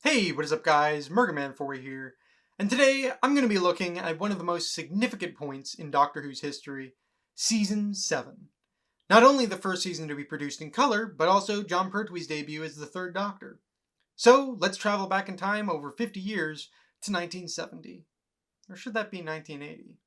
Hey, what is up guys? Murgaman4 here, and today I'm going to be looking at one of the most significant points in Doctor Who's history, Season 7. Not only the first season to be produced in color, but also Jon Pertwee's debut as the Third Doctor. So let's travel back in time over 50 years to 1970. Or should that be 1980?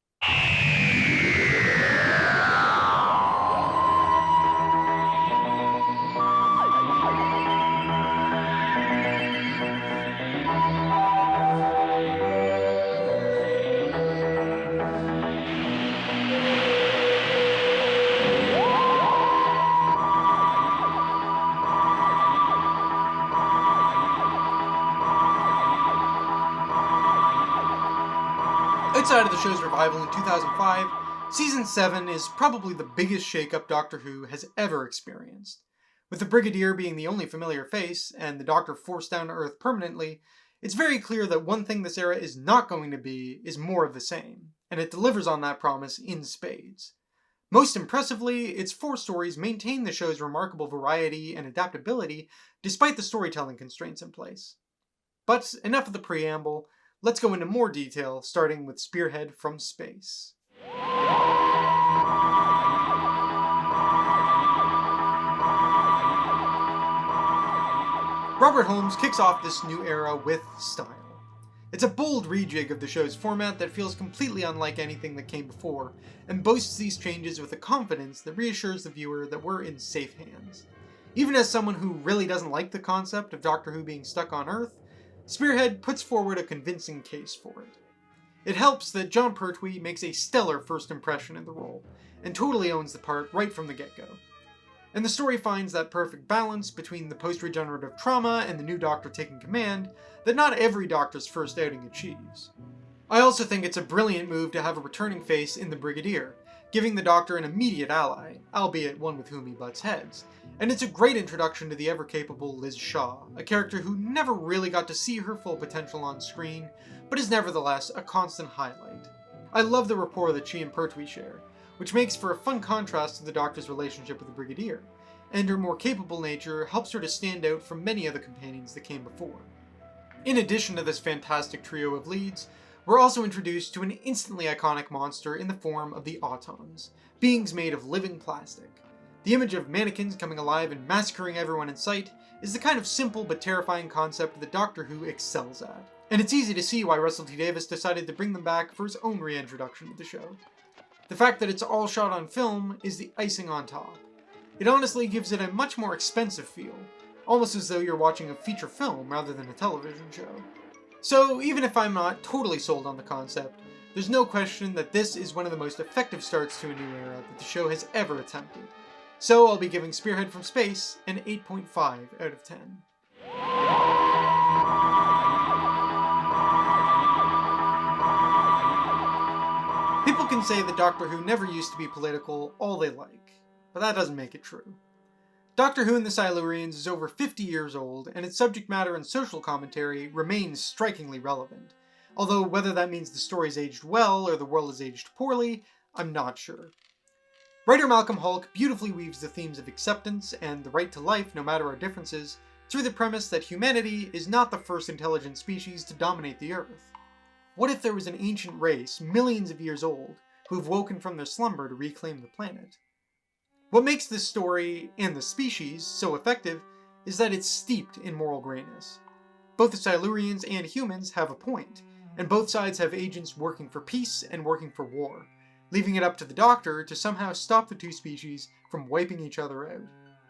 Outside of the show's revival in 2005, Season 7 is probably the biggest shakeup Doctor Who has ever experienced. With the Brigadier being the only familiar face, and the Doctor forced down to Earth permanently, it's very clear that one thing this era is not going to be is more of the same, and it delivers on that promise in spades. Most impressively, its 4 stories maintain the show's remarkable variety and adaptability despite the storytelling constraints in place. But enough of the preamble. Let's go into more detail, starting with Spearhead from space. Robert Holmes kicks off this new era with style. It's a bold rejig of the show's format that feels completely unlike anything that came before, and boasts these changes with a confidence that reassures the viewer that we're in safe hands. Even as someone who really doesn't like the concept of Doctor Who being stuck on Earth, Spearhead puts forward a convincing case for it. It helps that Jon Pertwee makes a stellar first impression in the role, and totally owns the part right from the get-go. And the story finds that perfect balance between the post-regenerative trauma and the new Doctor taking command that not every Doctor's first outing achieves. I also think it's a brilliant move to have a returning face in the Brigadier, giving the Doctor an immediate ally, albeit one with whom he butts heads. And it's a great introduction to the ever-capable Liz Shaw, a character who never really got to see her full potential on screen, but is nevertheless a constant highlight. I love the rapport that she and Pertwee share, which makes for a fun contrast to the Doctor's relationship with the Brigadier, and her more capable nature helps her to stand out from many of the companions that came before. In addition to this fantastic trio of leads, we're also introduced to an instantly iconic monster in the form of the Autons, beings made of living plastic. The image of mannequins coming alive and massacring everyone in sight is the kind of simple but terrifying concept that Doctor Who excels at. And it's easy to see why Russell T Davies decided to bring them back for his own reintroduction to the show. The fact that it's all shot on film is the icing on top. It honestly gives it a much more expensive feel, almost as though you're watching a feature film rather than a television show. So even if I'm not totally sold on the concept, there's no question that this is one of the most effective starts to a new era that the show has ever attempted. So I'll be giving Spearhead from Space an 8.5 out of 10. People can say that Doctor Who never used to be political all they like, but that doesn't make it true. Doctor Who and the Silurians is over 50 years old, and its subject matter and social commentary remains strikingly relevant. Although whether that means the story's aged well or the world has aged poorly, I'm not sure. Writer Malcolm Hulke beautifully weaves the themes of acceptance and the right to life no matter our differences through the premise that humanity is not the first intelligent species to dominate the Earth. What if there was an ancient race, millions of years old, who have woken from their slumber to reclaim the planet? What makes this story, and the species, so effective is that it's steeped in moral grayness. Both the Silurians and humans have a point, and both sides have agents working for peace and working for war, leaving it up to the Doctor to somehow stop the two species from wiping each other out.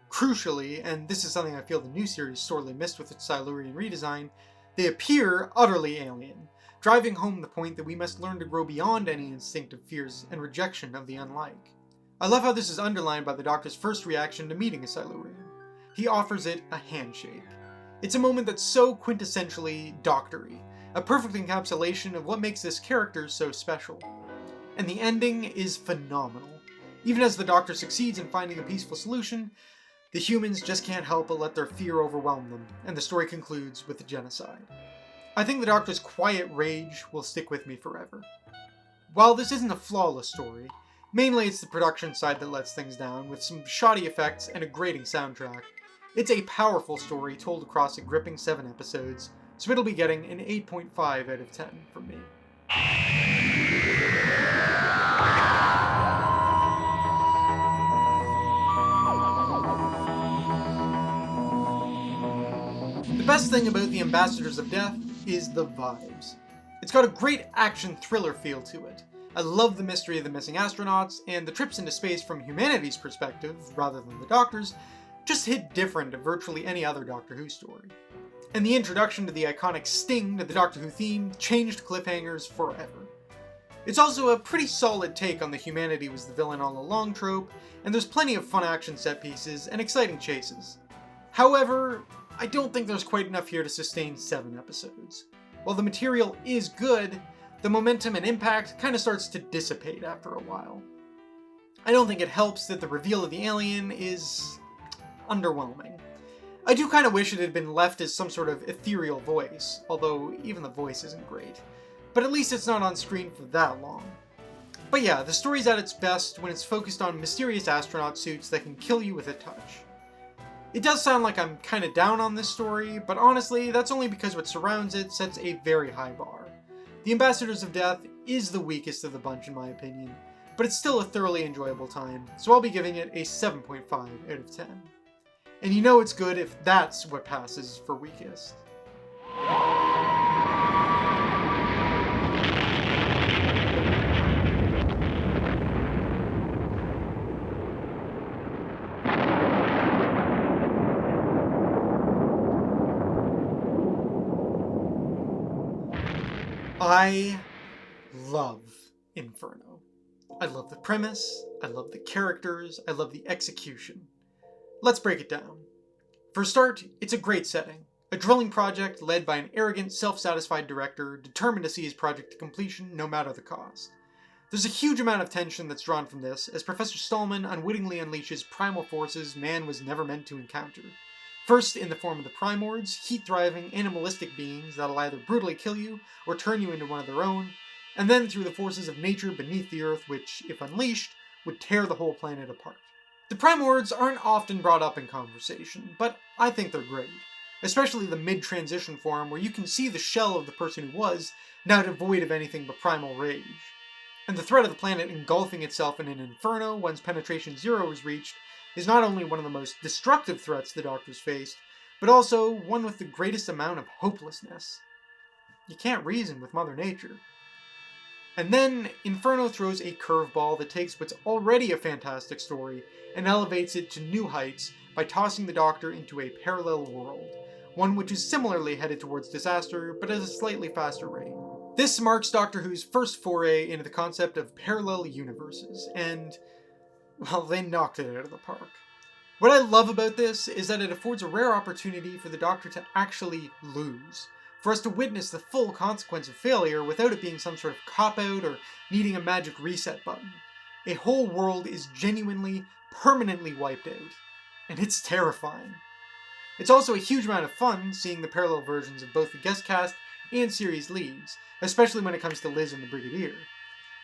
Crucially, and this is something I feel the new series sorely missed with its Silurian redesign, they appear utterly alien, driving home the point that we must learn to grow beyond any instinctive fears and rejection of the unlike. I love how this is underlined by the Doctor's first reaction to meeting a Silurian. He offers it a handshake. It's a moment that's so quintessentially Doctor-y, a perfect encapsulation of what makes this character so special. And the ending is phenomenal. Even as the Doctor succeeds in finding a peaceful solution, the humans just can't help but let their fear overwhelm them, and the story concludes with the genocide. I think the Doctor's quiet rage will stick with me forever. While this isn't a flawless story, mainly it's the production side that lets things down, with some shoddy effects and a grating soundtrack. It's a powerful story told across a gripping 7 episodes, so it'll be getting an 8.5 out of 10 from me. The best thing about the Ambassadors of Death is the vibes. It's got a great action thriller feel to it. I love the mystery of the missing astronauts, and the trips into space from humanity's perspective, rather than the Doctor's, just hit different to virtually any other Doctor Who story. And the introduction to the iconic sting to the Doctor Who theme changed cliffhangers forever. It's also a pretty solid take on the humanity was the villain all along trope, and there's plenty of fun action set pieces and exciting chases. However, I don't think there's quite enough here to sustain 7 episodes. While the material is good, the momentum and impact kind of starts to dissipate after a while. I don't think it helps that the reveal of the alien is underwhelming. I do kind of wish it had been left as some sort of ethereal voice, although even the voice isn't great. But at least it's not on screen for that long. But yeah, the story's at its best when it's focused on mysterious astronaut suits that can kill you with a touch. It does sound like I'm kind of down on this story, but honestly, that's only because what surrounds it sets a very high bar. The Ambassadors of Death is the weakest of the bunch in my opinion, but it's still a thoroughly enjoyable time, so I'll be giving it a 7.5 out of 10. And you know it's good if that's what passes for weakest. I love Inferno. I love the premise, I love the characters, I love the execution. Let's break it down. For a start, it's a great setting. A drilling project led by an arrogant, self-satisfied director determined to see his project to completion no matter the cost. There's a huge amount of tension that's drawn from this, as Professor Stallman unwittingly unleashes primal forces man was never meant to encounter. First, in the form of the Primords, heat-thriving, animalistic beings that'll either brutally kill you or turn you into one of their own, and then through the forces of nature beneath the Earth which, if unleashed, would tear the whole planet apart. The Primords aren't often brought up in conversation, but I think they're great, especially the mid-transition form where you can see the shell of the person who was, now devoid of anything but primal rage. And the threat of the planet engulfing itself in an inferno once penetration zero is reached is not only one of the most destructive threats the Doctor's faced, but also one with the greatest amount of hopelessness. You can't reason with Mother Nature. And then, Inferno throws a curveball that takes what's already a fantastic story and elevates it to new heights by tossing the Doctor into a parallel world, one which is similarly headed towards disaster, but at a slightly faster rate. This marks Doctor Who's first foray into the concept of parallel universes, and well, they knocked it out of the park. What I love about this is that it affords a rare opportunity for the Doctor to actually lose, for us to witness the full consequence of failure without it being some sort of cop-out or needing a magic reset button. A whole world is genuinely, permanently wiped out, and it's terrifying. It's also a huge amount of fun seeing the parallel versions of both the guest cast and series leads, especially when it comes to Liz and the Brigadier.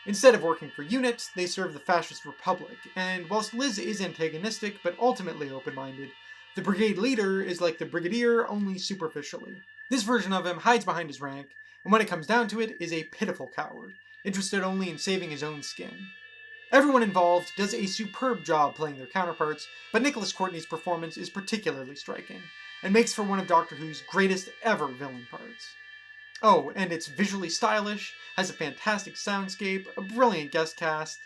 Instead of working for UNIT, they serve the Fascist Republic, and whilst Liz is antagonistic but ultimately open-minded, the Brigade leader is like the Brigadier only superficially. This version of him hides behind his rank, and when it comes down to it, is a pitiful coward, interested only in saving his own skin. Everyone involved does a superb job playing their counterparts, but Nicholas Courtney's performance is particularly striking, and makes for one of Doctor Who's greatest ever villain parts. Oh, and it's visually stylish, has a fantastic soundscape, a brilliant guest cast.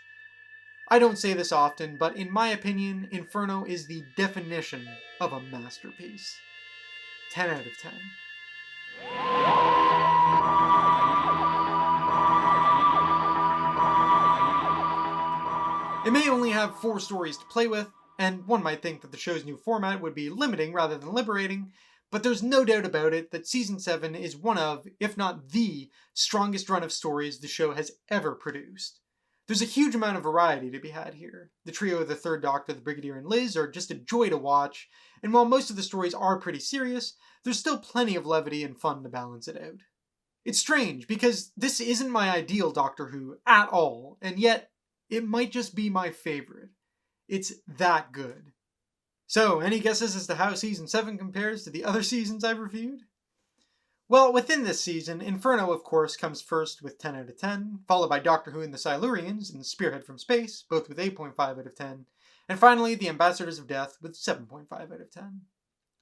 I don't say this often, but in my opinion, Inferno is the definition of a masterpiece. 10 out of 10. It may only have 4 stories to play with, and one might think that the show's new format would be limiting rather than liberating, but there's no doubt about it that Season 7 is one of, if not the, strongest run of stories the show has ever produced. There's a huge amount of variety to be had here. The trio of the Third Doctor, the Brigadier, and Liz are just a joy to watch, and while most of the stories are pretty serious, there's still plenty of levity and fun to balance it out. It's strange, because this isn't my ideal Doctor Who at all, and yet it might just be my favorite. It's that good. So, any guesses as to how Season 7 compares to the other seasons I've reviewed? Well, within this season, Inferno, of course, comes first with 10 out of 10, followed by Doctor Who and the Silurians and Spearhead from Space, both with 8.5 out of 10, and finally the Ambassadors of Death with 7.5 out of 10.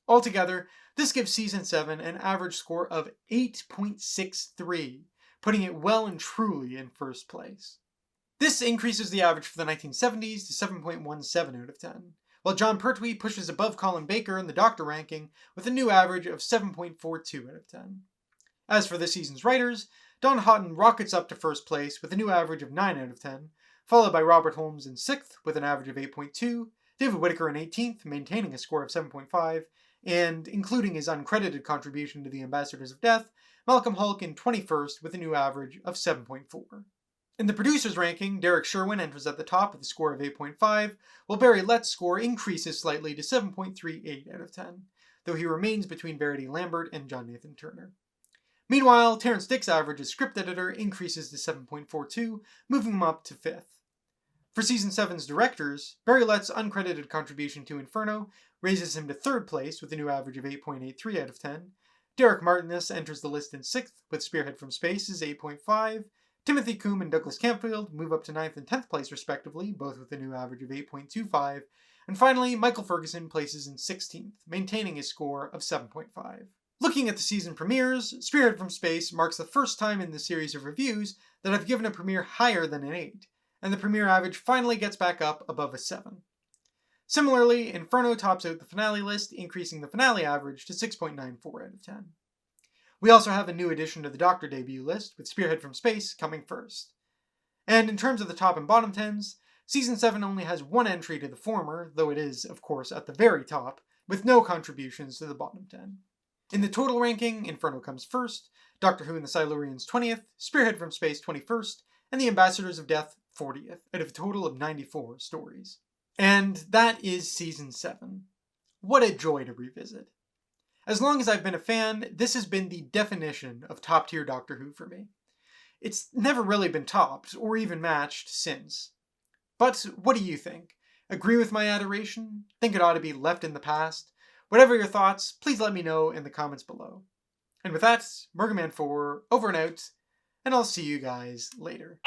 Altogether, this gives Season 7 an average score of 8.63, putting it well and truly in first place. This increases the average for the 1970s to 7.17 out of 10, while John Pertwee pushes above Colin Baker in the Doctor ranking with a new average of 7.42 out of 10. As for this season's writers, Don Houghton rockets up to first place with a new average of 9 out of 10, followed by Robert Holmes in 6th with an average of 8.2, David Whittaker in 18th, maintaining a score of 7.5, and, including his uncredited contribution to the Ambassadors of Death, Malcolm Hulke in 21st with a new average of 7.4. In the producers' ranking, Derek Sherwin enters at the top with a score of 8.5, while Barry Lett's score increases slightly to 7.38 out of 10, though he remains between Verity Lambert and John Nathan Turner. Meanwhile, Terrence Dick's average as script editor increases to 7.42, moving him up to 5th. For Season 7's directors, Barry Lett's uncredited contribution to Inferno raises him to 3rd place with a new average of 8.83 out of 10. Derek Martinus enters the list in 6th with Spearhead from Space's 8.5. Timothy Coombe and Douglas Campfield move up to 9th and 10th place respectively, both with a new average of 8.25. And finally, Michael Ferguson places in 16th, maintaining his score of 7.5. Looking at the season premieres, Spearhead from Space marks the first time in the series of reviews that I've given a premiere higher than an 8, and the premiere average finally gets back up above a 7. Similarly, Inferno tops out the finale list, increasing the finale average to 6.94 out of 10. We also have a new addition to the Doctor debut list, with Spearhead from Space coming first. And in terms of the top and bottom 10s, Season 7 only has one entry to the former, though it is, of course, at the very top, with no contributions to the bottom 10. In the total ranking, Inferno comes first, Doctor Who and the Silurians 20th, Spearhead from Space 21st, and the Ambassadors of Death 40th, out of a total of 94 stories. And that is Season 7. What a joy to revisit. As long as I've been a fan, this has been the definition of top-tier Doctor Who for me. It's never really been topped, or even matched, since. But what do you think? Agree with my adoration? Think it ought to be left in the past? Whatever your thoughts, please let me know in the comments below. And with that, Murgaman 4, over and out, and I'll see you guys later.